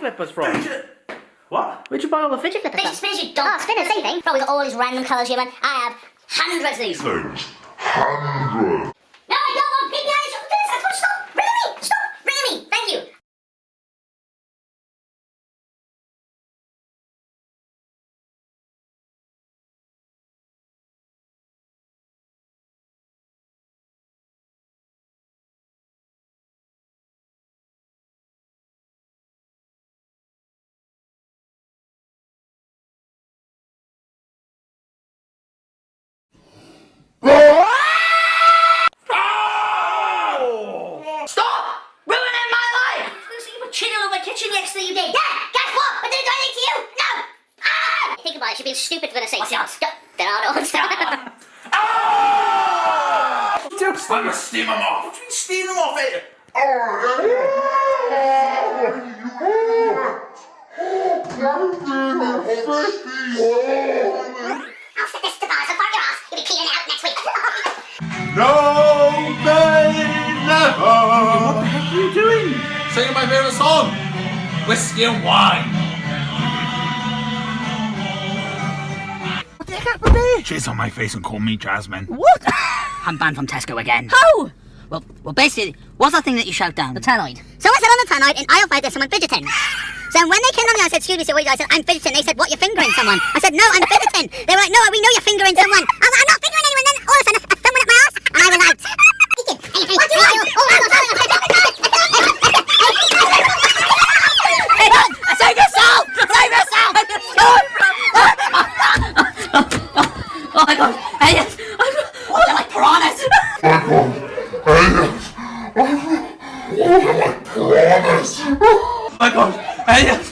flippers from? What? Where'd you buy all the fidget flippers from? Fidget spinners, you dog. Oh, spinners, same thing. Probably got all these random colours here, man. I have hundreds of these. Hundreds. No, I don't want piggy eyes. Stop. Rid of me. Stop. Rid of me. Thank you. Stop! Ruining my life! You put chili all over my kitchen yesterday, you did. Yeah, guess what? I didn't do anything to you. No. Ah! Think about it. You're being stupid for the sake. What's the odds? There are no odds. Just let me steam them off. What do you mean steam them off it? I'll set this to bars and your ass. You'll be cleaning it out next week. No, may never. What the heck are you doing? Singing my favourite song, Whiskey and Wine. What the heck happened there? Jizz on my face and call me Jasmine. What? I'm banned from Tesco again. How? Well, basically, what's that thing that you shout down? The tannoid. So I said on the tannoid in aisle 5 there's someone fidgeting. So when they came on me, I said, excuse me, sir, what are you doing? I said, I'm fidgeting. They said, what, you're fingering someone? I said, no, I'm fidgeting. They were like, no, we know you're fingering someone. I was like, I'm not fingering anyone. Then all of a sudden, someone at my ass, and I was out. What do you Save yourself! Save yourself! Oh my god! Elliot! They're like piranhas! What am I promise? Oh my God, Elliot!